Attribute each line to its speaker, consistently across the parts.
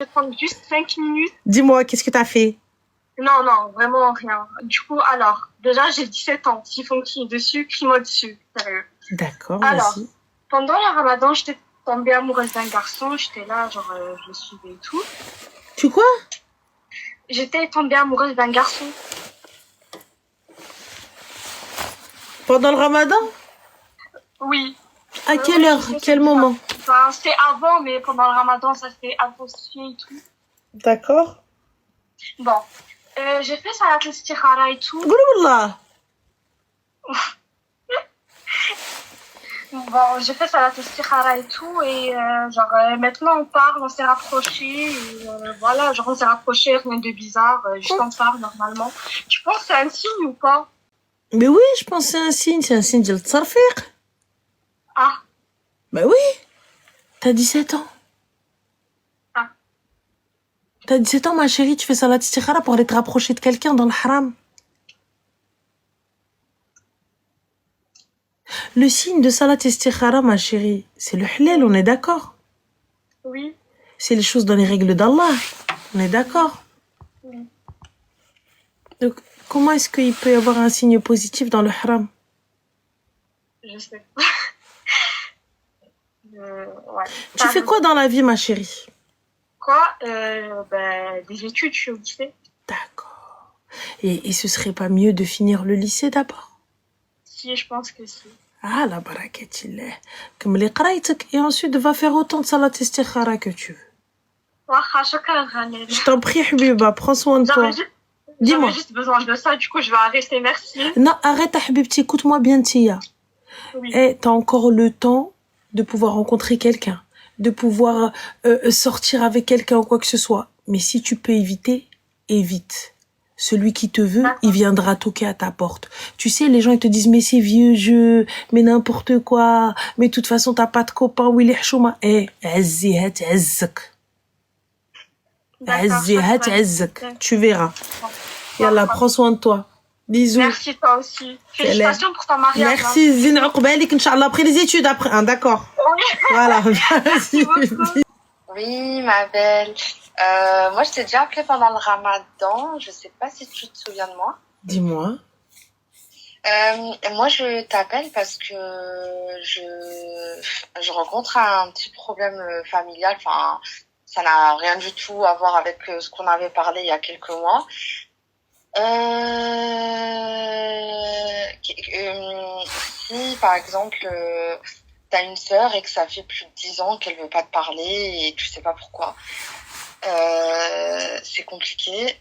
Speaker 1: vais prendre juste 5 minutes.
Speaker 2: Dis-moi, qu'est-ce que t'as fait?
Speaker 1: Non, non, vraiment rien. Du coup, alors, déjà, j'ai 17 ans. S'ils font crier dessus, crie-moi dessus. Sérieux.
Speaker 2: D'accord,
Speaker 1: Alors,
Speaker 2: vas-y.
Speaker 1: pendant le ramadan, j'étais tombée amoureuse d'un garçon. J'étais là, genre, je le suivais et tout.
Speaker 2: Tu quoi?
Speaker 1: J'étais tombée amoureuse d'un garçon.
Speaker 2: Pendant le ramadan?
Speaker 1: Oui.
Speaker 2: À quelle
Speaker 1: Oui,
Speaker 2: heure?
Speaker 1: je sais,
Speaker 2: Quel
Speaker 1: c'est ça.
Speaker 2: moment?
Speaker 1: Enfin, c'était avant, mais pendant le ramadan, ça s'est intensifié et tout.
Speaker 2: D'accord.
Speaker 1: Bon. J'ai fait salat al-istikhara et tout.
Speaker 2: Gouloulah.
Speaker 1: Bon, j'ai fait salat al-istikhara et tout. Et genre, maintenant, on parle, on s'est rapprochés. Et, voilà, genre, on s'est rapprochés, rien de bizarre. Juste on parle normalement. Tu penses que c'est un signe ou pas?
Speaker 2: Mais oui, je pense que c'est un signe de l'tsarfiq.
Speaker 1: Ah,
Speaker 2: Bah oui, t'as 17 ans.
Speaker 1: ah.
Speaker 2: T'as 17 ans, ma chérie, tu fais salat istikhara pour aller te rapprocher de quelqu'un dans le haram. Le signe de salat istikhara, ma chérie, c'est le halal, on est d'accord?
Speaker 1: Oui,
Speaker 2: C'est les choses dans les règles d'Allah. On est d'accord?
Speaker 1: oui.
Speaker 2: Donc, comment est-ce qu'il peut y avoir un signe positif dans le haram?
Speaker 1: Je sais. Ouais.
Speaker 2: Tu fais quoi dans la vie, ma chérie?
Speaker 1: Quoi? Des études, je suis au lycée.
Speaker 2: D'accord. Et ce serait pas mieux de finir le lycée d'abord?
Speaker 1: Si, je pense que si.
Speaker 2: Ah, la barakatillah. Comme les qraïtek. Et ensuite, va faire autant de salat istikhara que tu veux.
Speaker 1: Waouh, shukran, Khalil.
Speaker 2: Je t'en prie, Habiba, prends soin de toi. Dis-moi.
Speaker 1: J'avais juste besoin de ça, du coup, je vais arrêter, merci.
Speaker 2: Non, arrête, Habibti, écoute-moi bien, Tia.
Speaker 1: Oui.
Speaker 2: Eh, t'as encore le temps de pouvoir rencontrer quelqu'un, de pouvoir sortir avec quelqu'un ou quoi que ce soit. Mais si tu peux éviter, évite. Celui qui te veut, il viendra toquer à ta porte. Tu sais, les gens, ils te disent, mais c'est vieux jeu, mais n'importe quoi, mais de toute façon, t'as pas de copain, ou il est chouma. Eh, azzihat azzak. Azzihat azzak. Tu verras. Yallah, prends soin de toi. Bisous.
Speaker 1: Merci, toi aussi. Félicitations pour ton mariage.
Speaker 2: Merci, Zine Oqbalik, Inch'Allah, après les études, après. Hein, d'accord.
Speaker 1: Oui.
Speaker 2: Voilà, vas-y.
Speaker 3: Oui, ma belle. Moi, je t'ai déjà appelé pendant le ramadan. Je sais pas si tu te souviens de moi.
Speaker 2: Dis-moi.
Speaker 3: Moi, je t'appelle parce que je rencontre un petit problème familial. Enfin, ça n'a rien du tout à voir avec ce qu'on avait parlé il y a quelques mois. Si, par exemple, t'as une sœur et que ça fait plus de 10 ans qu'elle veut pas te parler et tu sais pas pourquoi, c'est compliqué.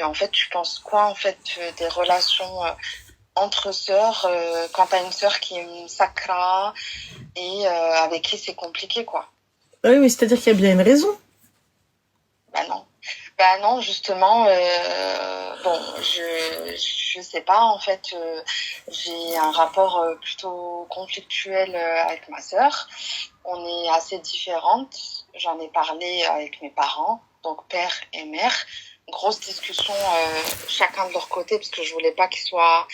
Speaker 3: En fait, tu penses quoi, en fait, des relations entre sœurs, quand t'as une sœur qui est une sacra et avec qui c'est compliqué, quoi?
Speaker 2: Oui, mais c'est-à-dire qu'il y a bien une raison.
Speaker 3: Bah non, justement, bon, je sais pas, en fait, j'ai un rapport plutôt conflictuel avec ma sœur. On est assez différentes. J'en ai parlé avec mes parents, donc père et mère. Grosse discussion, chacun de leur côté, parce que je voulais pas qu'ils soient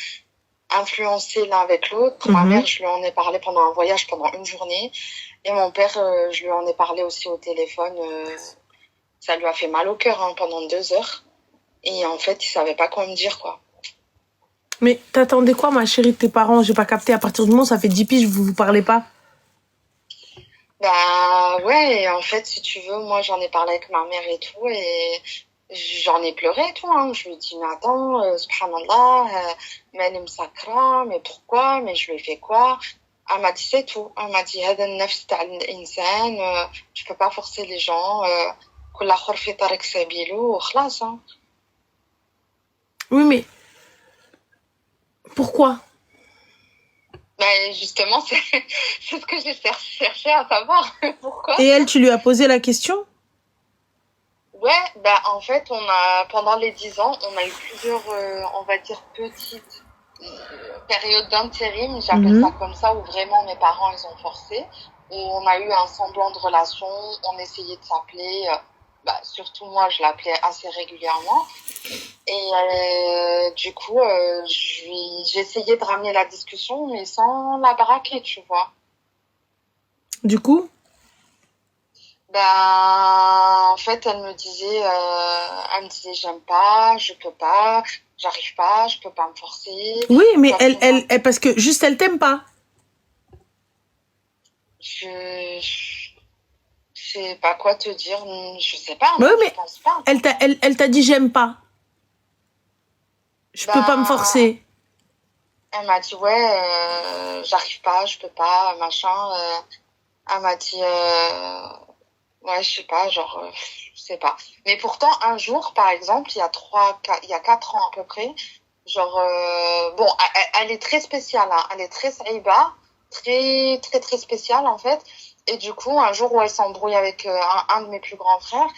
Speaker 3: influencés l'un avec l'autre. Ma mère, je lui en ai parlé pendant un voyage, pendant une journée. Et mon père, je lui en ai parlé aussi au téléphone. Ça lui a fait mal au cœur pendant 2 heures. Et en fait, il savait pas quoi me dire, quoi.
Speaker 2: Mais t'attendais quoi, ma chérie, de tes parents? J'ai pas capté. À partir du moment où ça fait 10 piges, vous parlez pas?
Speaker 3: Bah ouais, et en fait, si tu veux, moi j'en ai parlé avec ma mère et tout, et j'en ai pleuré et tout. Je lui ai dit, mais attends, subhanallah, mais elle me sacra, mais pourquoi, mais je lui ai fait quoi? Elle m'a dit, c'est tout. Elle m'a dit, هذا النفس تاع الإنسان, tu peux pas forcer les gens, كل آخر في طريق سبيله وخلاص.
Speaker 2: Oui, mais pourquoi?
Speaker 3: Ben justement, c'est ce que j'ai cherché à savoir. Pourquoi?
Speaker 2: Et elle, tu lui as posé la question?
Speaker 3: Ouais, bah en fait, pendant les 10 ans, on a eu plusieurs, on va dire, petites périodes d'intérim, j'appelle ça comme ça, où vraiment mes parents, ils ont forcé, où on a eu un semblant de relation, on essayait de s'appeler, surtout moi, je l'appelais assez régulièrement. Et du coup, j'ai essayé de ramener la discussion, mais sans la braquer, tu vois.
Speaker 2: Du coup?
Speaker 3: En fait, elle me disait, j'aime pas, je peux pas, j'arrive pas, je peux pas me forcer.
Speaker 2: Oui, mais
Speaker 3: Toi, tu m'as-
Speaker 2: parce que juste elle t'aime pas.
Speaker 3: je sais pas quoi te dire, je sais pas,
Speaker 2: Oui,
Speaker 3: non, je
Speaker 2: mais
Speaker 3: pense pas.
Speaker 2: elle t'a dit j'aime pas. Je peux pas me
Speaker 3: Ben,
Speaker 2: forcer.
Speaker 3: elle m'a dit, ouais, j'arrive pas, je peux pas, machin. Elle m'a dit, ouais, je sais pas, genre, je sais pas. Mais pourtant, un jour, par exemple, il y a 4 ans à peu près, genre, bon, elle est très spéciale, hein, elle est très saïba, très, très, très spéciale, en fait. Et du coup, un jour où elle s'embrouille avec un de mes plus grands frères,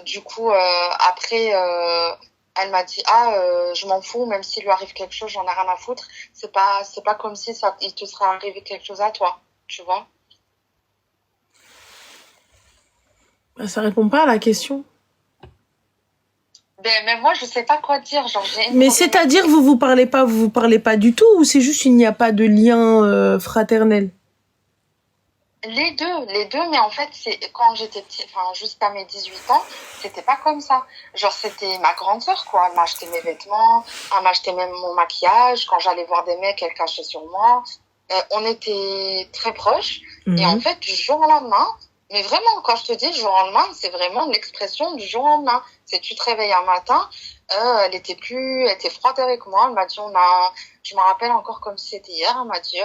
Speaker 3: du coup, après, elle m'a dit, je m'en fous, même s'il lui arrive quelque chose, j'en ai rien à foutre. C'est pas comme si il te serait arrivé quelque chose à toi, tu vois.
Speaker 2: Ça répond pas à la question.
Speaker 3: Mais moi, je sais pas quoi dire. Genre, j'ai une
Speaker 2: Mais
Speaker 3: problématique.
Speaker 2: c'est-à-dire vous vous parlez pas du tout ou c'est juste il n'y a pas de lien fraternel?
Speaker 3: Les deux, mais en fait, c'est quand j'étais petite, enfin, jusqu'à mes 18 ans, c'était pas comme ça. Genre, c'était ma grande sœur, quoi. Elle m'achetait mes vêtements, elle m'achetait même mon maquillage. Quand j'allais voir des mecs, elle cachait sur moi. On était très proches. Et en
Speaker 2: Mhm.
Speaker 3: fait, du jour au lendemain, mais vraiment, quand je te dis du jour au lendemain, c'est vraiment l'expression du jour au lendemain. C'est tu te réveilles un matin, elle était froide avec moi. Elle m'a dit, je me rappelle encore comme si c'était hier. Elle m'a dit,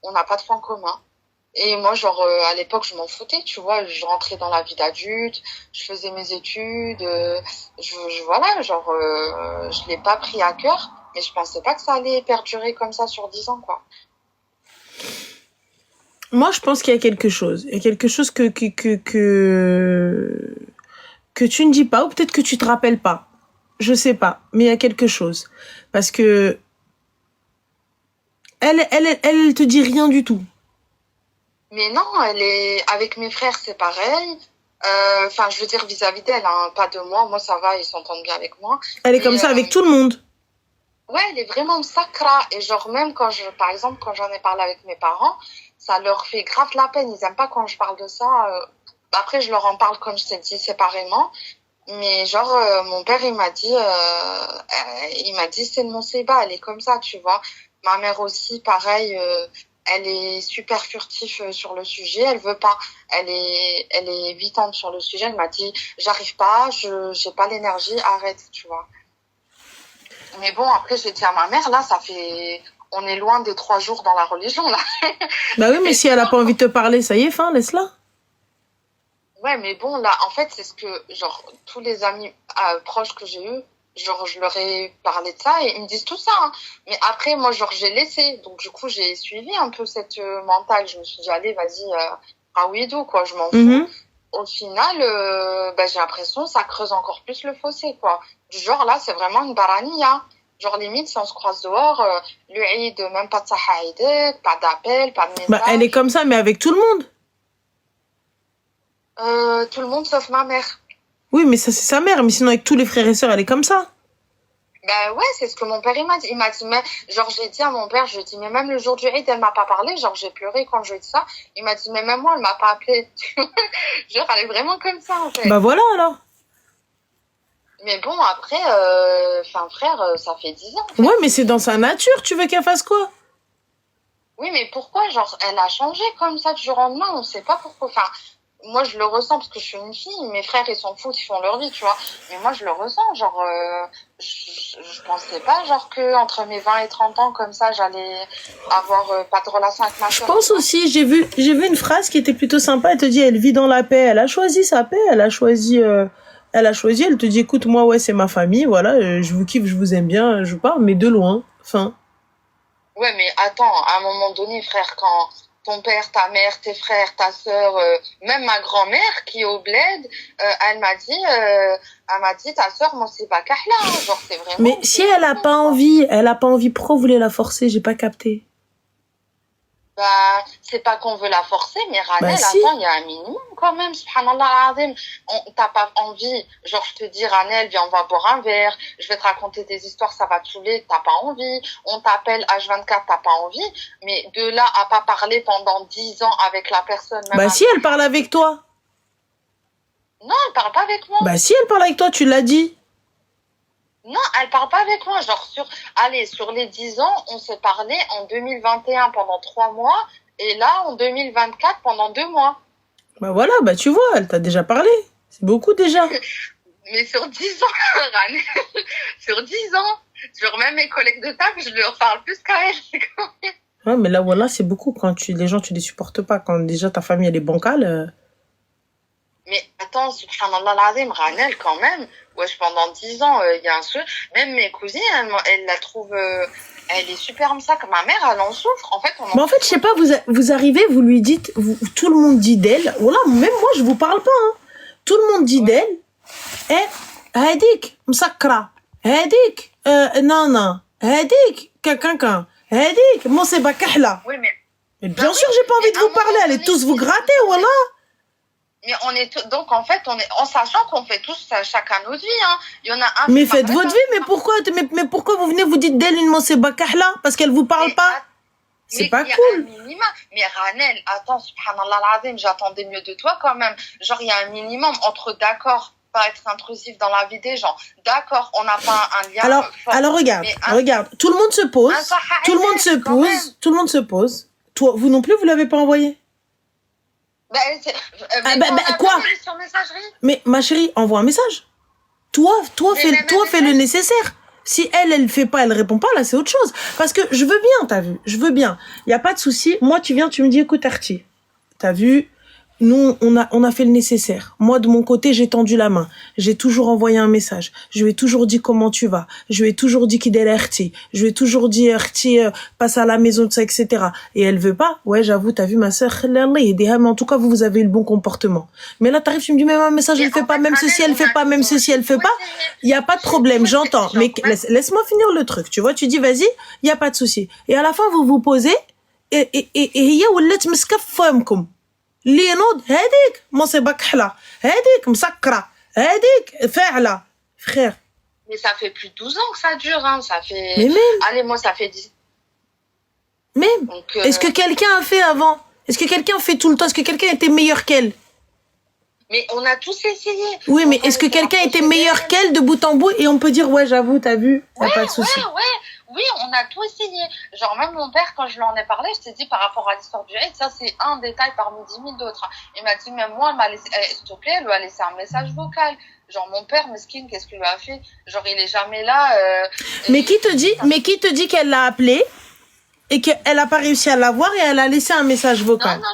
Speaker 3: on n'a pas de point commun. Et moi, genre, à l'époque, je m'en foutais, tu vois. Je rentrais dans la vie d'adulte, je faisais mes études, voilà, genre, je l'ai pas pris à cœur, mais je pensais pas que ça allait perdurer comme ça sur 10 ans, quoi.
Speaker 2: Moi, je pense qu'il y a quelque chose. Il y a quelque chose que tu ne dis pas, ou peut-être que tu te rappelles pas. Je sais pas, mais il y a quelque chose. Parce que elle te dit rien du tout.
Speaker 3: Mais non, avec mes frères, c'est pareil. Enfin, je veux dire vis-à-vis d'elle, hein, pas de moi. Moi, ça va, ils s'entendent bien avec moi.
Speaker 2: Elle est
Speaker 3: Mais
Speaker 2: comme ça avec tout le monde.
Speaker 3: ouais, elle est vraiment sacra. Et genre, même par exemple, quand j'en ai parlé avec mes parents, ça leur fait grave la peine. Ils aiment pas quand je parle de ça. Après, je leur en parle, comme je t'ai dit, séparément. Mais genre, mon père, il m'a dit, c'est de mon sébat, elle est comme ça, tu vois. Ma mère aussi, pareil, elle est super furtive sur le sujet, elle veut pas. Elle est évitante sur le sujet, elle m'a dit, j'arrive pas, j'ai pas l'énergie, arrête, tu vois. Mais bon, après, j'ai dit à ma mère, là, on est loin des 3 jours dans la religion, là.
Speaker 2: Bah oui, mais
Speaker 3: Et
Speaker 2: si elle a pas envie de te parler, ça y est, fin, laisse-la.
Speaker 3: ouais, mais bon, là, en fait, c'est ce que, genre, tous les amis proches que j'ai eus, genre, je leur ai parlé de ça et ils me disent tout ça, hein. Mais après, moi, genre, j'ai laissé. Donc, du coup, j'ai suivi un peu cette mentale. Je me suis dit, allez, vas-y, Raouidou, quoi, je m'en fous.
Speaker 2: Mhm.
Speaker 3: Au final, j'ai l'impression que ça creuse encore plus le fossé, quoi. Du genre, là, c'est vraiment une barania. Genre, limite, si on se croise dehors, lui, même pas de sahaïdek, pas d'appel, pas de
Speaker 2: Bah, elle est
Speaker 3: message.
Speaker 2: comme ça, mais avec tout le monde.
Speaker 3: Tout le monde sauf ma mère.
Speaker 2: Oui, mais ça, c'est sa mère. Mais sinon, avec tous les frères et sœurs, elle est comme ça.
Speaker 3: Ben ouais, c'est ce que mon père il m'a dit. Il m'a dit, mais genre j'ai dit à mon père, je lui ai dit, mais même le jour du Eid, elle m'a pas parlé. Genre j'ai pleuré quand je lui ai dit ça. Il m'a dit, mais même moi, elle m'a pas appelé. Genre elle est vraiment comme ça en fait.
Speaker 2: Bah voilà, alors.
Speaker 3: Mais bon après, frère, ça fait 10 ans en
Speaker 2: Ouais,
Speaker 3: fait.
Speaker 2: mais c'est dans sa nature. Tu veux qu'elle fasse quoi?
Speaker 3: Oui, mais pourquoi? Genre elle a changé comme ça du jour au lendemain. On sait pas pourquoi. Enfin, moi je le ressens parce que je suis une fille. Mes frères ils s'en foutent, ils font leur vie, tu vois. Mais moi je le ressens. Genre je pensais pas genre que entre mes 20 et 30 ans comme ça j'allais avoir pas de relation avec ma
Speaker 2: Je
Speaker 3: soeur, tu
Speaker 2: pense
Speaker 3: vois.
Speaker 2: aussi, j'ai vu une phrase qui était plutôt sympa. Elle te dit, elle vit dans la paix. Elle a choisi sa paix. Elle te dit, écoute, moi, ouais, c'est ma famille. Voilà, je vous kiffe, je vous aime bien. Je vous parle, mais de loin. Fin.
Speaker 3: Ouais, mais attends, à un moment donné, frère, quand ton père, ta mère, tes frères, ta sœur, même ma grand-mère qui est au bled, elle m'a dit, ta sœur, moi, c'est pas Kahla, hein. Genre, c'est
Speaker 2: Mais
Speaker 3: vraiment,
Speaker 2: si
Speaker 3: c'est
Speaker 2: elle a
Speaker 3: différent,
Speaker 2: pas
Speaker 3: quoi.
Speaker 2: envie, pourquoi vous voulez la forcer? J'ai pas capté.
Speaker 3: Bah, c'est pas qu'on veut la forcer, mais
Speaker 2: Bah
Speaker 3: Ranel,
Speaker 2: si.
Speaker 3: attends, il y a un minimum quand même, subhanallah al-azim. T'as pas envie, genre je te dis Ranel, viens, on va boire un verre, je vais te raconter des histoires, ça va te saouler, t'as pas envie. On t'appelle H24, t'as pas envie. Mais de là à pas parler pendant 10 ans avec la personne, même
Speaker 2: Bah si, elle parle avec toi.
Speaker 3: Non, elle parle pas avec moi.
Speaker 2: Bah si, elle parle avec toi, tu l'as dit.
Speaker 3: Non, elle parle pas avec moi. Genre sur les 10 ans, on s'est parlé en 2021 pendant 3 mois et là en 2024 pendant 2 mois.
Speaker 2: Bah voilà, bah tu vois, elle t'a déjà parlé. C'est beaucoup déjà.
Speaker 3: Mais sur 10 ans, Ranel, sur 10 ans, genre même mes collègues de table, je leur parle plus qu'à elle.
Speaker 2: Ouais, mais là, voilà, c'est beaucoup quand les gens, tu les supportes pas. Quand déjà ta famille, elle est bancale.
Speaker 3: Mais attends, subhanallah l'azim, Ranel quand même, wesh, pendant 10 ans, il y a un truc, même mes cousines, elles la trouvent, elle est super comme ça, que ma mère, elle en souffre, en fait,
Speaker 2: Mais en fait, je sais pas, vous arrivez, vous lui dites, tout le monde dit d'elle. Voilà, même moi, je vous parle pas, hein. Tout le monde dit d'elle. هاديك مسكرة هاديك نانا هاديك كاكاكا هاديك مصيبة كحلة.
Speaker 3: Oui, mais
Speaker 2: bien sûr, j'ai pas envie de vous parler, allez tous vous gratter, voilà.
Speaker 3: Mais on est donc en fait, on est en sachant qu'on fait tous chacun notre vie, hein. Il y en a un.
Speaker 2: Mais faites votre vie, mais pourquoi vous venez vous dites d'elle une mocéba kahla parce qu'elle vous parle pas? C'est pas cool.
Speaker 3: Mais Ranel, attends, subhanallah l'azim, j'attendais mieux de toi quand même. Genre il y a un minimum entre d'accord, pas être intrusif dans la vie des gens. D'accord, on n'a pas un lien.
Speaker 2: Alors regarde, tout le monde se pose, tout le monde se pose. Toi, vous non plus, vous l'avez pas envoyé? Quoi?
Speaker 3: Sur messagerie.
Speaker 2: Mais ma chérie, envoie un message. Toi, fais le nécessaire. Si elle fait pas, elle répond pas, là, c'est autre chose. Parce que je veux bien, t'as vu, je veux bien. Y a pas de souci. Moi, tu viens, tu me dis, écoute, Arti, t'as vu, nous, on a fait le nécessaire. Moi, de mon côté, j'ai tendu la main. J'ai toujours envoyé un message. Je lui ai toujours dit comment tu vas. Je lui ai toujours dit qu'il est Arti. Je lui ai toujours dit, Arti, passe à la maison, tout ça, etc. Et elle veut pas. Ouais, j'avoue, t'as vu, ma sœur, mais en tout cas, vous avez eu le bon comportement. Mais là, t'arrives, tu me dis, même un message, elle fait pas, même ceci, elle fait pas, même ceci, elle fait pas. Y a pas de problème, j'entends. Mais laisse-moi finir le truc. Tu vois, tu dis, vas-y, y a pas de souci. Et à la fin, vous vous posez, et ولات مسكفة اللي ينوض هذيك مصيبة كحلة هذيك مسكرة هذيك فاعلة frère.
Speaker 3: Mais ça fait plus de 12 ans que ça dure, hein. Ça fait.
Speaker 2: Mais même.
Speaker 3: Allez, moi, ça fait 10.
Speaker 2: Même. Donc, est-ce que quelqu'un a fait avant? Est-ce que quelqu'un fait tout le temps? Est-ce que quelqu'un était meilleur qu'elle?
Speaker 3: Mais on a tous essayé.
Speaker 2: Oui, mais est-ce que quelqu'un était meilleur qu'elle de bout en bout et on peut dire ouais, j'avoue, t'as vu, y a pas de souci.
Speaker 3: Oui, on a tout essayé. Genre même mon père, quand je lui en ai parlé, je t'ai dit par rapport à l'histoire du hate, ça c'est un détail parmi 10 000 d'autres. Il m'a dit même moi, elle m'a laissé, s'il te plaît, elle lui a laissé un message vocal. Genre mon père, mesquine, qu'est-ce qu'il lui a fait? Genre il est jamais là.
Speaker 2: Mais qui te dit qu'elle l'a appelé et qu'elle a pas réussi à l'avoir et elle a laissé un message vocal?
Speaker 3: Non.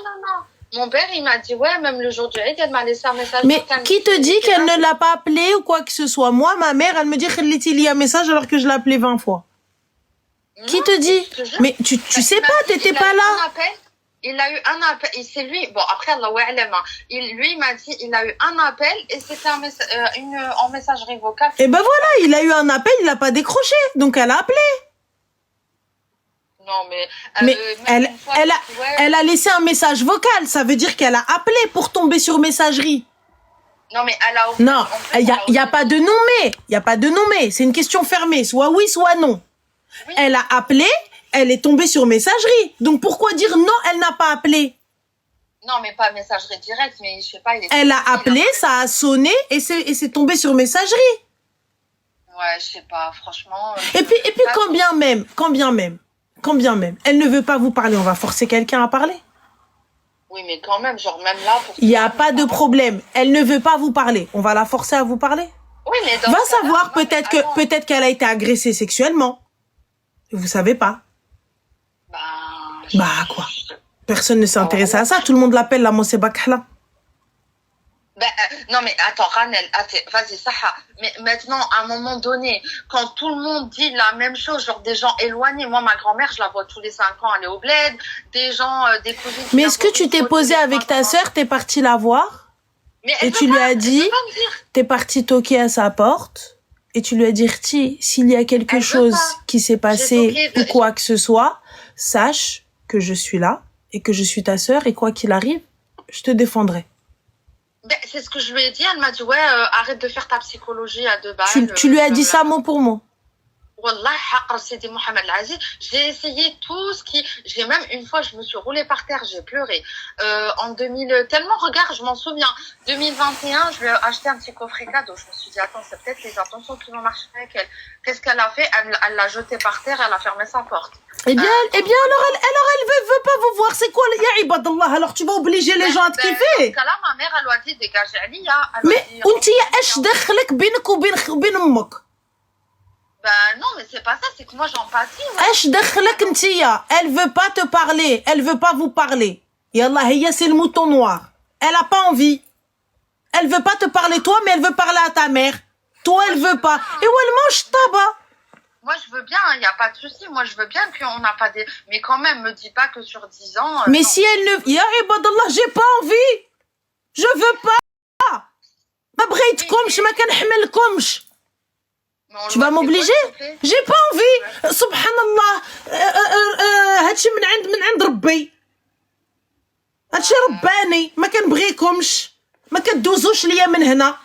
Speaker 3: Mon père, il m'a dit, ouais, même le jour du hate, elle m'a laissé un message
Speaker 2: vocal.
Speaker 3: vocal.
Speaker 2: Mais qui te dit qu'elle ne l'a pas appelé ou quoi que ce soit? Moi, ma mère, elle me dit qu'elle lit un message alors que je l'ai appelé 20 fois. Non, qui te dit? Mais tu sais pas, t'étais pas là.
Speaker 3: Il a eu un appel, et c'est lui, bon, après, Allah wa'alam, lui, il m'a dit, il a eu un appel, et c'était en messagerie vocale.
Speaker 2: Et ben voilà, il a eu un appel, il a pas décroché, donc elle a appelé.
Speaker 3: Non, mais
Speaker 2: elle a laissé un message vocal, ça veut dire qu'elle a appelé pour tomber sur messagerie.
Speaker 3: Non, mais elle a...
Speaker 2: Non, il y a pas de nommé, c'est une question fermée, soit oui, soit non. Oui. Elle a appelé, elle est tombée sur messagerie. Donc pourquoi dire non, elle n'a pas appelé?
Speaker 3: Non, mais pas messagerie directe, mais je sais pas.
Speaker 2: Elle a appelé, ça a sonné et c'est tombé sur messagerie.
Speaker 3: Ouais, je sais pas, franchement.
Speaker 2: Et puis quand bien même, elle ne veut pas vous parler, on va forcer quelqu'un à parler.
Speaker 3: Oui, mais quand même, genre même là.
Speaker 2: Il n'y a pas de problème. Elle ne veut pas vous parler. On va la forcer à vous parler.
Speaker 3: Oui, mais
Speaker 2: va savoir peut-être qu'elle a été agressée sexuellement. Vous savez pas. Quoi? Personne ne s'intéresse à ça. Tout le monde l'appelle la Moseba Kahla.
Speaker 3: Non, mais attends, Ranel, vas-y, Saha. Mais maintenant, à un moment donné, quand tout le monde dit la même chose, genre des gens éloignés, moi, ma grand-mère, je la vois tous les 5 ans aller au bled, des gens, des cousines...
Speaker 2: Mais est-ce que tu t'es posé avec ta sœur, t'es parti la voir, et tu lui as dit, t'es parti toquer à sa porte, et tu lui as dit, s'il y a quelque chose qui s'est passé ou quoi que ce soit, sache que je suis là, et que je suis ta sœur et quoi qu'il arrive, je te défendrai.
Speaker 3: Ben, c'est ce que je lui ai dit. Elle m'a dit, ouais, arrête de faire ta psychologie à 2 balles.
Speaker 2: Tu lui as dit ça mot pour mot.
Speaker 3: Wallah, haqq Sidi Mohamed Al-Aziz, j'ai essayé tout ce qui... J'ai même une fois, je me suis roulée par terre, j'ai pleuré. En 2000... Tellement, regarde, je m'en souviens. 2021, je lui ai acheté un petit coffret cadeau. Je me suis dit, attends, c'est peut-être les intentions qui vont marcher avec elle. Qu'est-ce qu'elle a fait? Elle l'a jeté par terre, elle a fermé sa porte.
Speaker 2: Eh bien, alors elle veut pas vous voir. C'est quoi, ya ibadallah? Alors tu vas obliger les gens à te kiffer.
Speaker 3: Dans ce cas-là, ma mère, elle lui a dit, dégage, Alia.
Speaker 2: Mais, انت ايش دخلك بينك وبين امك؟
Speaker 3: Ben non, mais c'est pas ça, c'est que moi j'empathie.
Speaker 2: ايش دخلك انتيا؟ Elle veut pas te parler, elle veut pas vous parler. Yallah, هي c'est le mouton noir. Elle a pas envie. Elle veut pas te parler toi, mais elle veut parler à ta mère. Toi, elle veut pas. Et où elle mange tabac.
Speaker 3: Moi, je veux bien, il n'y a pas de souci. Moi, je veux bien qu'on n'a pas des... Mais quand même, me dis pas que sur 10 ans...
Speaker 2: Mais
Speaker 3: non.
Speaker 2: si elle ne... Ya ibadallah, j'ai pas envie. Je veux pas. ما بغيتكمش ما كنحملكمش. Tu vas m'obliger? J'ai pas envie. Subhanallah. هادشي من عند ربي. هادشي رباني. ما كنبغيكمش. ما كدوزوش ليا من هنا.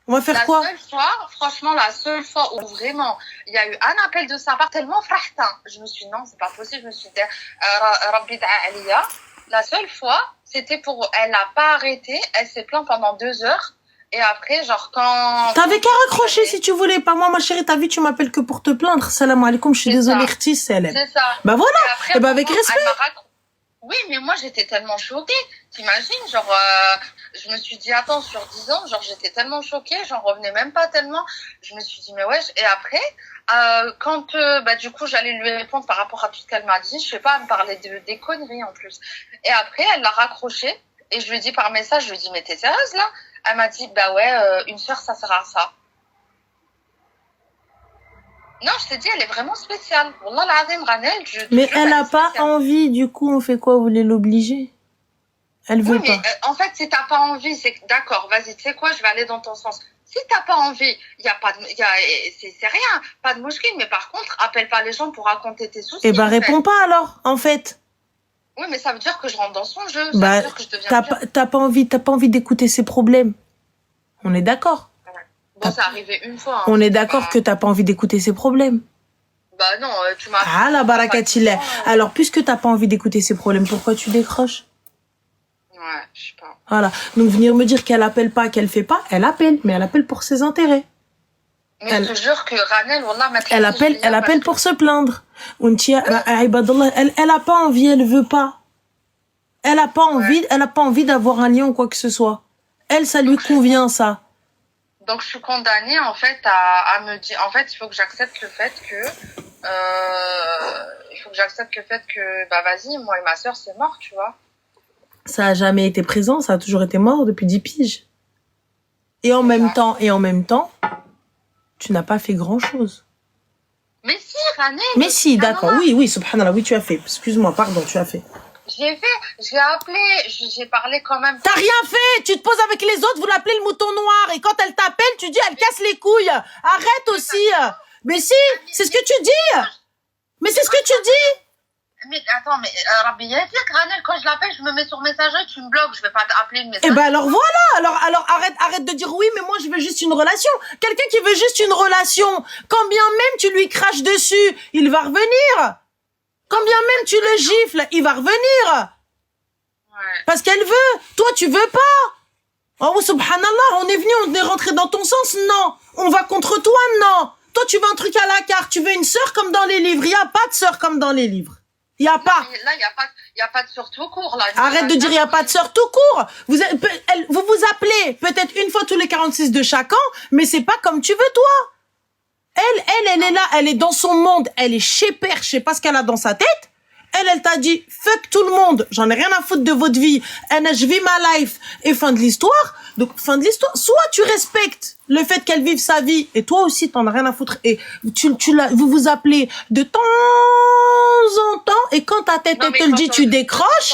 Speaker 2: On va faire quoi?
Speaker 3: La seule fois, franchement, la seule fois où vraiment il y a eu un appel de sa part tellement frahtin, je me suis dit non, c'est pas possible, je me suis dit Rabbi da'a Aliya. La seule fois, c'était pour... Elle n'a pas arrêté, elle s'est plainte pendant 2 heures. Et après, genre quand...
Speaker 2: T'avais qu'à raccrocher si tu voulais pas. Moi, ma chérie, t'as vu, tu m'appelles que pour te plaindre. Salam alaikum, je suis désolée, Khti, Salam.
Speaker 3: C'est ça.
Speaker 2: Bah voilà.
Speaker 3: Et
Speaker 2: bah avec respect.
Speaker 3: Oui, mais moi, j'étais tellement choquée. T'imagines, genre, je me suis dit, attends, sur 10 ans, genre, j'étais tellement choquée, j'en revenais même pas tellement. Je me suis dit, mais ouais. Et après, quand, bah, du coup, j'allais lui répondre par rapport à tout ce qu'elle m'a dit, je sais pas, elle me parlait des conneries en plus. Et après, elle l'a raccroché. Et je lui ai dit par message, je lui ai dit, mais t'es sérieuse là? Elle m'a dit, bah ouais, une sœur, ça sert à ça. Non, je t'ai dit, elle est vraiment spéciale. Wallah l'azim, Ranel,
Speaker 2: mais elle a pas envie, du coup, on fait quoi? Vous voulez l'obliger? Elle veut pas.
Speaker 3: En fait, si t'as pas envie, c'est d'accord, vas-y, tu sais quoi, je vais aller dans ton sens. Si t'as pas envie, c'est rien, pas de mouchkine, mais par contre, appelle pas les gens pour raconter tes soucis.
Speaker 2: Eh ben, réponds pas alors, en fait.
Speaker 3: Oui, mais ça veut dire que je rentre dans son jeu. Ça
Speaker 2: bah,
Speaker 3: veut dire que je deviens
Speaker 2: t'as pas envie d'écouter ses problèmes. On est d'accord.
Speaker 3: Bon, c'est arrivé une fois. Hein,
Speaker 2: on est d'accord que t'as pas envie d'écouter ses problèmes.
Speaker 3: Bah non, tu m'as...
Speaker 2: Ah, la barakatillah. Alors, puisque t'as pas envie d'écouter ses problèmes, pourquoi tu décroches?
Speaker 3: Ouais, je sais pas.
Speaker 2: Voilà. Donc, venir me dire qu'elle appelle pas, qu'elle fait pas, elle appelle. Mais elle appelle pour ses intérêts.
Speaker 3: Mais je te jure que Ranel, Wallah,
Speaker 2: elle appelle pour se plaindre. Elle a pas envie, elle veut pas. Elle a pas envie d'avoir un lien ou quoi que ce soit. Elle, ça lui convient, ça.
Speaker 3: Donc, je suis condamnée, en fait, à me dire... En fait, il faut que j'accepte le fait que... bah, vas-y, moi et ma sœur, c'est mort, tu vois.
Speaker 2: Ça a jamais été présent, ça a toujours été mort depuis 10 piges. Et en même temps, tu n'as pas fait grand-chose.
Speaker 3: Mais si, Ranel...
Speaker 2: Mais si, d'accord, oui, subhanallah, oui, tu as fait. Excuse-moi, pardon, tu as fait.
Speaker 3: J'ai appelé, j'ai parlé quand même.
Speaker 2: T'as rien fait, tu te poses avec les autres, vous l'appelez le mouton noir, et quand elle t'appelle, tu dis, elle casse les couilles. Arrête aussi. Mais si, c'est ce que tu dis. Mais c'est ce que tu dis.
Speaker 3: Mais attends, mais Rabbi Yazik, Ranel, quand je l'appelle, je me mets sur messagerie, tu me bloques, je vais pas t'appeler une messagerie.
Speaker 2: Eh ben alors voilà, alors arrête de dire oui, mais moi je veux juste une relation. Quelqu'un qui veut juste une relation, quand bien même tu lui craches dessus, il va revenir. Quand bien même tu le gifles, il va revenir.
Speaker 3: Ouais.
Speaker 2: Parce qu'elle veut, toi tu veux pas. Oh subhanallah, on est rentré dans ton sens, non. On va contre toi, non. Toi tu veux un truc à la carte, tu veux une sœur comme dans les livres. Il y a pas de sœur comme dans les livres. Il y a pas.
Speaker 3: Là, il y a pas de sœur tout court, là.
Speaker 2: Arrête de dire il y a pas de sœur tout court. Vous vous appelez peut-être une fois tous les 46 de chacun, mais c'est pas comme tu veux, toi. Elle est là, elle est dans son monde, elle est chez père, je sais pas ce qu'elle a dans sa tête. Elle t'a dit, fuck tout le monde, j'en ai rien à foutre de votre vie. Je vis ma life. Et fin de l'histoire. Donc, fin de l'histoire. Soit tu respectes le fait qu'elle vive sa vie, et toi aussi, t'en as rien à foutre, et vous vous appelez de temps en temps, et quand ta tête, elle te le dit, tu décroches.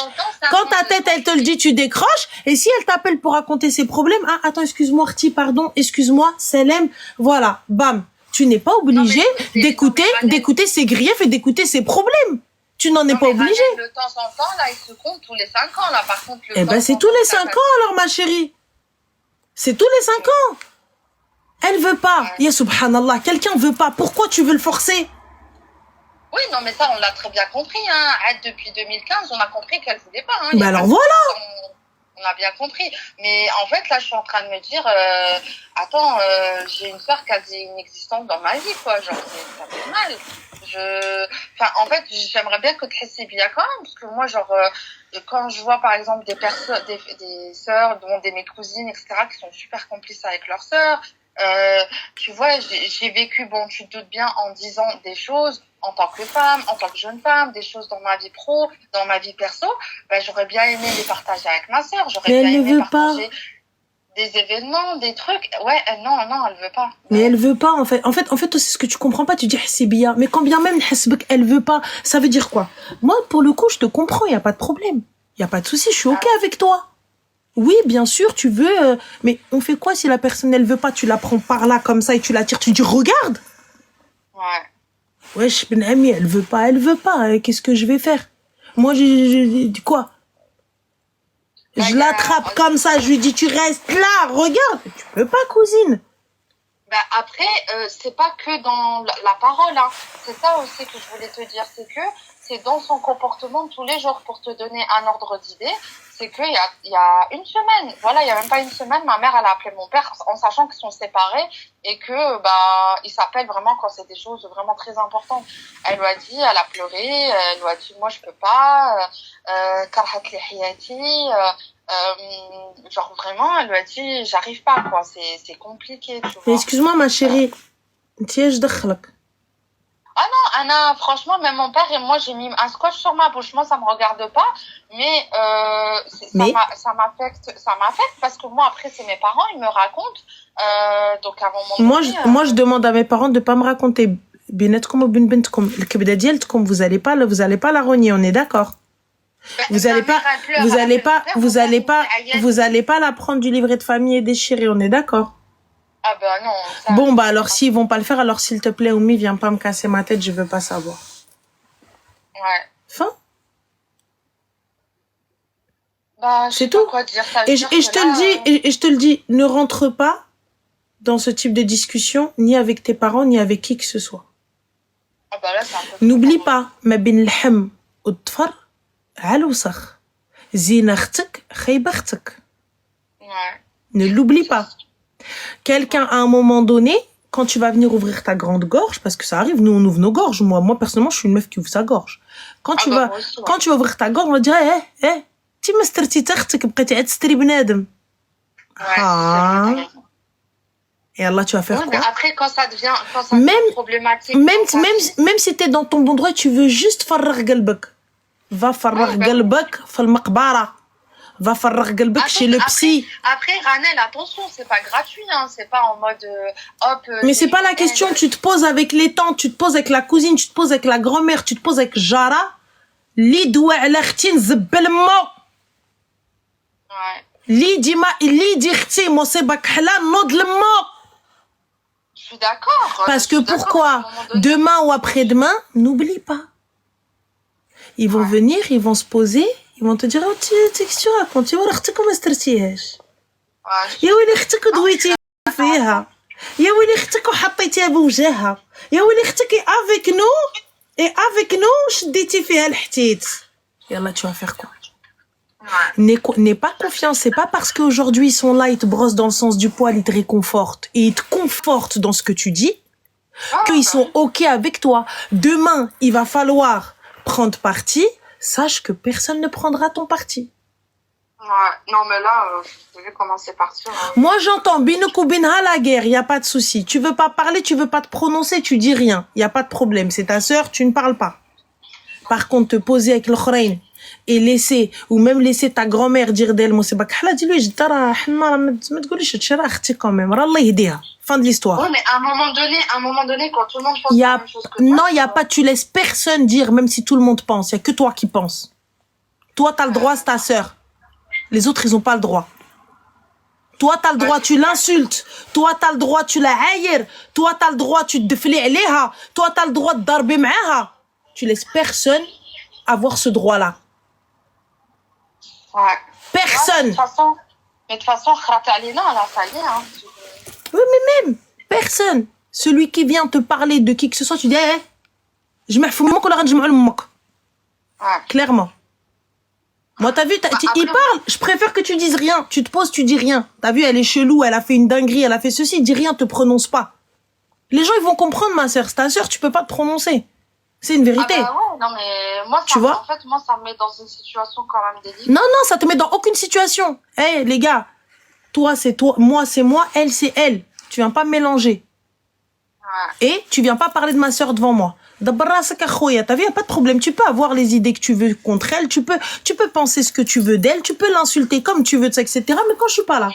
Speaker 2: Quand ta tête, elle te le dit, tu décroches. Et si elle t'appelle pour raconter ses problèmes, ah, attends, excuse-moi, Rti, pardon, excuse-moi, Selem, voilà, bam. Tu n'es pas obligé d'écouter ses griefs et d'écouter ses problèmes. Tu n'en es
Speaker 3: Non,
Speaker 2: pas
Speaker 3: mais
Speaker 2: obligé.
Speaker 3: Ranel, de temps en temps, là, il se compte tous les 5 ans, là. Par contre, le
Speaker 2: Eh ben,
Speaker 3: temps
Speaker 2: c'est
Speaker 3: qu'on
Speaker 2: tous les
Speaker 3: ça
Speaker 2: 5 ans, alors, ma chérie. C'est tous les 5 ans. Elle veut pas.
Speaker 3: Ouais.
Speaker 2: Ya subhanallah, quelqu'un veut pas. Pourquoi tu veux le forcer?
Speaker 3: Oui, non, mais ça, on l'a très bien compris, hein. Depuis 2015, on a compris qu'elle voulait pas, hein.
Speaker 2: Ben alors voilà.
Speaker 3: On a bien compris. Mais en fait, là, je suis en train de me dire, attends, j'ai une sœur quasi inexistante dans ma vie, quoi. Genre, ça fait mal. Enfin, en fait, j'aimerais bien que tu essaies bien quand même, parce que moi, genre, quand je vois, par exemple, des personnes, des sœurs, dont mes cousines, etc., qui sont super complices avec leurs sœurs, tu vois, j'ai vécu, bon, tu te doutes bien, en disant des choses en tant que femme, en tant que jeune femme, des choses dans ma vie pro, dans ma vie perso, ben, j'aurais bien aimé les partager avec ma sœur, j'aurais
Speaker 2: Mais
Speaker 3: bien
Speaker 2: elle ne
Speaker 3: aimé
Speaker 2: veut
Speaker 3: partager des événements, des trucs. Ouais, non, elle veut pas.
Speaker 2: Mais elle veut pas, en fait. En fait, toi, c'est ce que tu comprends pas. Tu dis, c'est bien. Mais quand bien même, elle veut pas, ça veut dire quoi? Moi, pour le coup, je te comprends. Il y a pas de problème. Il y a pas de souci. Je suis OK avec toi. Oui, bien sûr, tu veux. Mais on fait quoi si la personne, elle veut pas? Tu la prends par là, comme ça, et tu la tires. Tu dis, regarde.
Speaker 3: Ouais.
Speaker 2: Wesh, ben ami, elle veut pas. Elle veut pas. Qu'est-ce que je vais faire? Moi, quoi? Je l'attrape comme ça, je lui dis, tu restes là, regarde. Tu peux pas, cousine.
Speaker 3: Ben après, c'est pas que dans la parole, hein. C'est ça aussi que je voulais te dire, c'est que c'est dans son comportement de tous les jours. Pour te donner un ordre d'idée, c'est qu'il y a une semaine, voilà, il y a même pas une semaine, ma mère, elle a appelé mon père en sachant qu'ils sont séparés et que, bah, ils s'appellent vraiment quand c'est des choses vraiment très importantes. Elle lui a dit, elle a pleuré, elle lui a dit, moi, je peux pas, karhat li hayati, genre vraiment, elle lui a dit, j'arrive pas, quoi, c'est compliqué, tu
Speaker 2: Mais
Speaker 3: vois.
Speaker 2: excuse-moi, ma chérie. Tiens, je دخلك.
Speaker 3: Ah non, Anna, franchement, même mon père et moi, j'ai mis un scotch sur ma bouche. Moi, ça me regarde pas, mais ça m'affecte parce que moi, après, c'est mes parents, ils me racontent. Donc, à un moment donné,
Speaker 2: Moi, je demande à mes parents de pas me raconter. بيناتكم وبين بنتكم الكبدة ديالتكم, vous allez pas la renier, on est d'accord? Vous allez pas la prendre du livret de famille et déchirer, on est d'accord?
Speaker 3: Ah ben non. Ça,
Speaker 2: bon, bah alors s'ils vont pas le faire, alors s'il te plaît, Oumi, viens pas me casser ma tête, je veux pas savoir.
Speaker 3: Ouais.
Speaker 2: Fin.
Speaker 3: Bah,
Speaker 2: c'est tout.
Speaker 3: Quoi dire, ça
Speaker 2: et je te le dis, ne rentre pas dans ce type de discussion, ni avec tes parents, ni avec qui que ce soit.
Speaker 3: Ah bah là, c'est un peu
Speaker 2: n'oublie pas, ما بين اللحم والضفر على الوسخ. زين اختك خايبة اختك.
Speaker 3: Ouais.
Speaker 2: Ne l'oublie pas. Quelqu'un, à un moment donné, quand tu vas venir ouvrir ta grande gorge, parce que ça arrive, nous on ouvre nos gorges. Moi personnellement, je suis une meuf qui ouvre sa gorge. Quand tu vas ouvrir ta gorge, on va dire, tu m'as سترتي تختك بقيتي عاد تستري بنادم. Et Allah, tu vas faire quoi?
Speaker 3: Mais après, quand ça devient problématique.
Speaker 2: Même si t'es dans ton bon droit, tu veux juste فرغ قلبك. Va فرغ قلبك في المقبرة. Va فرغ قلبك chez le psy.
Speaker 3: Après, Ranel, attention, c'est pas gratuit, hein. C'est pas en mode, hop.
Speaker 2: Mais c'est pas la question, tu te poses avec les tantes, tu te poses avec la cousine, tu te poses avec la grand-mère, tu te poses avec Jara. Li doua على اختي نزبل مو.
Speaker 3: Ouais.
Speaker 2: li di اختي مصيبة كحلة نوض لمو.
Speaker 3: Je suis d'accord.
Speaker 2: Parce que pourquoi? Demain ou après-demain, n'oublie pas. Ils vont venir, ils vont se poser, ils vont te dire, oh, qu'est-ce que tu racontes? يا ولي اختك ما استرتيهاش. يا ولي اختك دويتي فيها. يا ولي اختك وحطيتيها بوجهها. يا ولي اختك avec nous شديتي فيها الحتيت. يلا, tu vas faire quoi? N'aie pas confiance, c'est pas parce qu'aujourd'hui ils sont là, ils te brossent dans le sens du poil, ils te réconfortent et ils te confortent dans ce que tu dis, qu'ils sont ok avec toi. Demain, il va falloir prendre parti, sache que personne ne prendra ton parti.
Speaker 3: Ouais, non mais là, j'ai vu comment c'est parti. Hein.
Speaker 2: Moi j'entends binouk ou binha la guerre, y a pas de souci. Tu veux pas parler, tu veux pas te prononcer, tu dis rien, y a pas de problème. C'est ta sœur, tu ne parles pas. Par contre, te poser avec l'okhrain et laisser, ou même laisser ta grand-mère dire d'elle, moi c'est pas qu'elle dis-lui, je t'arrête, ما تقوليش هادشي راه اختي quand même, راه الله يهديها. Fin de l'histoire.
Speaker 3: Ouais, mais à un moment donné, quand tout le monde pense la même chose que toi.
Speaker 2: Non, y a pas, tu laisses personne dire, même si tout le monde pense, y a que toi qui penses. Toi, t'as le droit, c'est ta sœur. Les autres, ils ont pas le droit. Toi, t'as le droit, tu l'insultes. Toi, t'as le droit, tu la haïr. Toi, t'as le droit, tu te déflis عليها. Toi, t'as le droit de darber معاها. Tu laisses personne avoir ce droit-là.
Speaker 3: Ouais.
Speaker 2: Personne.
Speaker 3: Mais de toute façon, Khrata Alina, là, ça y est. Hein.
Speaker 2: Oui, mais même, personne. Celui qui vient te parler de qui que ce soit, tu dis, je m'en fous, clairement. Moi, t'as vu, il parle, je préfère que tu dises rien. Tu te poses, tu dis rien. T'as vu, elle est chelou, elle a fait une dinguerie, elle a fait ceci, dis rien, te prononce pas. Les gens, ils vont comprendre, ma sœur. C'est ta sœur, tu peux pas te prononcer. C'est une vérité.
Speaker 3: Ah bah ouais, non mais moi,
Speaker 2: tu vois,
Speaker 3: en fait, moi, ça me met dans une situation quand même délicate.
Speaker 2: Non, non, ça te met dans aucune situation. Hé, les gars, toi, c'est toi, moi, c'est moi, elle, c'est elle. Tu viens pas mélanger.
Speaker 3: Ouais.
Speaker 2: Et tu viens pas parler de ma sœur devant moi. T'as vu, y a pas de problème. Tu peux avoir les idées que tu veux contre elle. Tu peux penser ce que tu veux d'elle. Tu peux l'insulter comme tu veux, etc. Mais quand je suis pas là.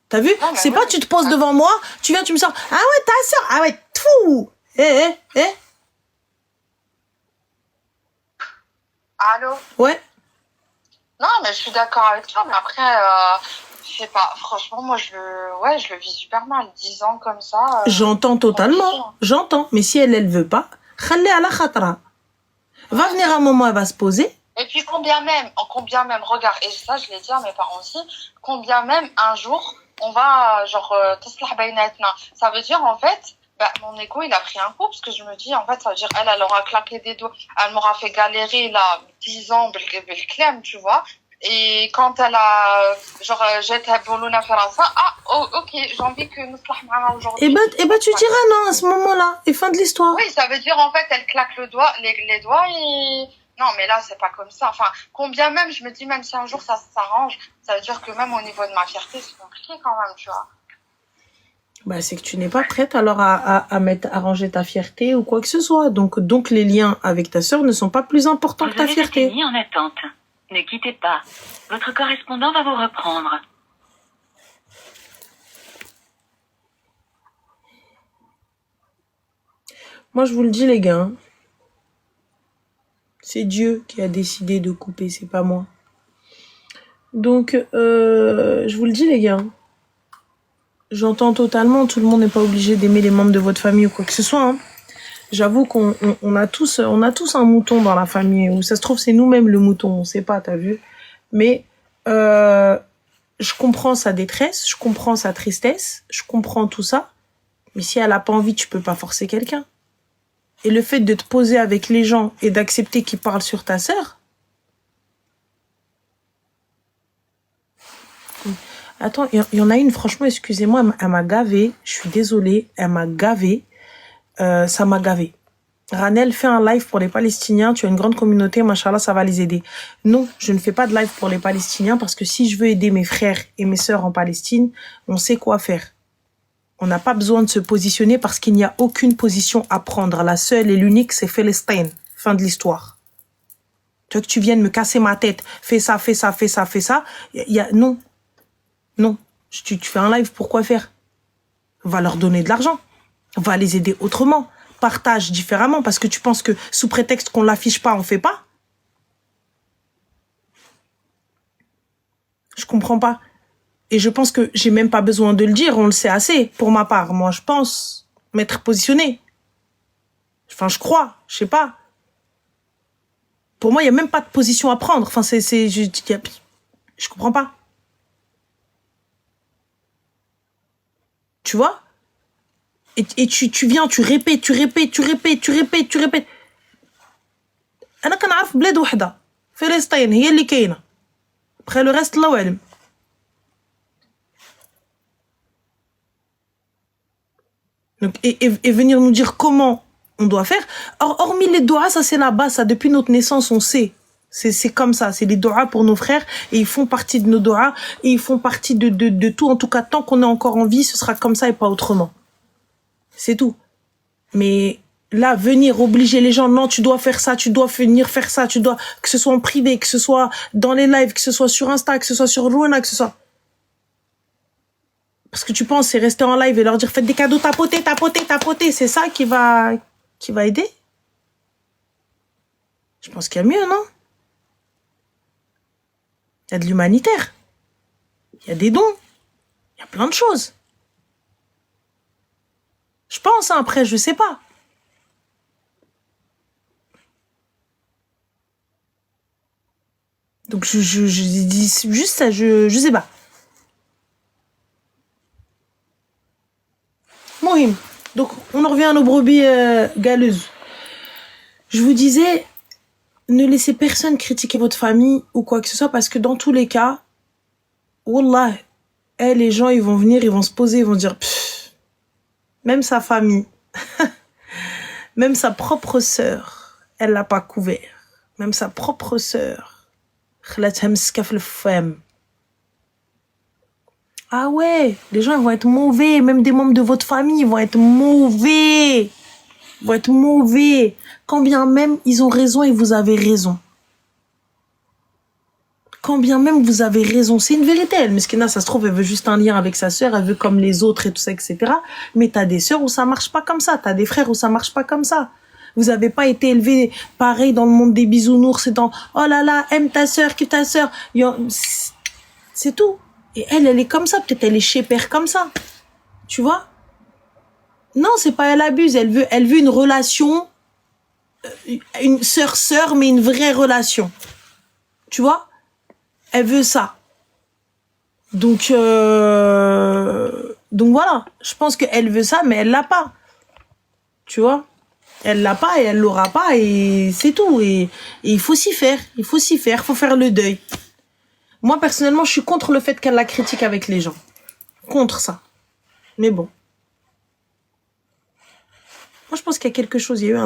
Speaker 2: T'as vu? C'est pas tu te poses devant moi, tu viens, tu me sors. Ah ouais, ta sœur. Ah ouais, tout.
Speaker 3: Allô?
Speaker 2: Ouais.
Speaker 3: Non, mais je suis d'accord avec toi, mais après, je sais pas, franchement, moi, je le vis super mal. 10 ans comme ça.
Speaker 2: J'entends totalement. J'entends. Mais si elle veut pas, khallé à la khatra. Va venir un moment, elle va se poser.
Speaker 3: Et puis, combien même, regarde, et ça, je l'ai dit à mes parents aussi, combien même, un jour, on va, genre, ça veut dire, en fait, bah, mon ego, il a pris un coup, parce que je me dis, en fait, ça veut dire, elle aura claqué des doigts, elle m'aura fait galérer, là, 10 ans, belclem, tu vois. Et quand elle a, genre, j'étais à Boulouna faire ça, ok, j'ai envie que nous soyons aujourd'hui.
Speaker 2: Et bah, tu diras non à ce moment-là, et fin de l'histoire.
Speaker 3: Oui, ça veut dire, en fait, elle claque les doigts, et, non, mais là, c'est pas comme ça. Enfin, combien même, je me dis, même si un jour ça s'arrange, ça veut dire que même au niveau de ma fierté, c'est compliqué quand même, tu vois.
Speaker 2: Bah, c'est que tu n'es pas prête alors à ranger ta fierté ou quoi que ce soit. Donc les liens avec ta sœur ne sont pas plus importants que ta fierté.
Speaker 4: Vous avez été mis en attente. Ne quittez pas. Votre correspondant va vous reprendre.
Speaker 2: Moi, je vous le dis, les gars. C'est Dieu qui a décidé de couper, c'est pas moi. Donc, je vous le dis, les gars. J'entends totalement, tout le monde n'est pas obligé d'aimer les membres de votre famille ou quoi que ce soit. Hein. J'avoue qu'on a tous un mouton dans la famille. Ou ça se trouve, c'est nous-mêmes le mouton, on sait pas, t'as vu. Mais je comprends sa détresse, je comprends sa tristesse, je comprends tout ça. Mais si elle a pas envie, tu peux pas forcer quelqu'un. Et le fait de te poser avec les gens et d'accepter qu'ils parlent sur ta sœur. Attends, il y en a une, franchement, excusez-moi, elle m'a gavé. Je suis désolée, elle m'a gavé. Ça m'a gavé. Ranel, fais un live pour les Palestiniens. Tu as une grande communauté, machallah, ça va les aider. Non, je ne fais pas de live pour les Palestiniens parce que si je veux aider mes frères et mes sœurs en Palestine, on sait quoi faire. On n'a pas besoin de se positionner parce qu'il n'y a aucune position à prendre. La seule et l'unique, c'est Palestine. Fin de l'histoire. Tu veux que tu viennes me casser ma tête, fais ça, fais ça, fais ça, fais ça. Non. Non. Tu fais un live, pourquoi faire? Va leur donner de l'argent. Va les aider autrement. Partage différemment parce que tu penses que sous prétexte qu'on l'affiche pas, on fait pas. Je comprends pas. Et je pense que j'ai même pas besoin de le dire, on le sait assez, pour ma part. Moi, je pense m'être positionnée. Enfin, je crois, je sais pas. Pour moi, il y a même pas de position à prendre. Enfin, je comprends pas. Tu vois? Et tu viens, tu répètes. أنا كنعرف بلاد وحدة فلسطين هي اللي كاينة. Après le reste, الله أعلم. Donc, et venir nous dire comment on doit faire. Hormis les doigts, ça c'est la base, ça depuis notre naissance on sait. C'est comme ça, c'est les doigts pour nos frères et ils font partie de nos doigts et ils font partie de tout. En tout cas, tant qu'on est encore en vie, ce sera comme ça et pas autrement. C'est tout. Mais là, venir obliger les gens, non, tu dois faire ça, tu dois venir faire ça, tu dois, que ce soit en privé, que ce soit dans les lives, que ce soit sur Insta, que ce soit sur Rouna, que ce soit... Parce que tu penses, c'est rester en live et leur dire, faites des cadeaux, tapotez, c'est ça qui va aider? Je pense qu'il y a mieux, non? Il y a de l'humanitaire. Il y a des dons. Il y a plein de choses. Je pense, hein, après, je sais pas. Donc je dis juste ça, je sais pas. Mohim. Donc on en revient à nos brebis galeuses. Je vous disais, ne laissez personne critiquer votre famille ou quoi que ce soit parce que dans tous les cas, wallah, les gens ils vont venir, ils vont se poser, ils vont dire même sa famille, même sa propre sœur, elle l'a pas couvert. Même sa propre sœur. Ah ouais, les gens ils vont être mauvais, même des membres de votre famille ils vont être mauvais. Ils vont être mauvais. Quand bien même ils ont raison et vous avez raison. Quand bien même vous avez raison, c'est une vérité. Elle, Meskina, ça se trouve, elle veut juste un lien avec sa sœur, elle veut comme les autres et tout ça, etc. Mais t'as des sœurs où ça marche pas comme ça, t'as des frères où ça marche pas comme ça. Vous avez pas été élevés pareil dans le monde des bisounours, c'est dans oh là là, aime ta sœur, kiffe ta sœur. C'est tout. Et elle est comme ça, peut-être elle est chez père comme ça. Tu vois? Non, c'est pas elle abuse, elle veut une relation, une sœur, mais une vraie relation. Tu vois? Elle veut ça. Donc voilà. Je pense qu'elle veut ça, mais elle l'a pas. Tu vois? Elle l'a pas et elle l'aura pas et c'est tout. Et il faut s'y faire. Il faut s'y faire. Il faut faire le deuil. Moi, personnellement, je suis contre le fait qu'elle la critique avec les gens. Contre ça. Mais bon. Moi, je pense qu'il y a quelque chose. Il y a eu un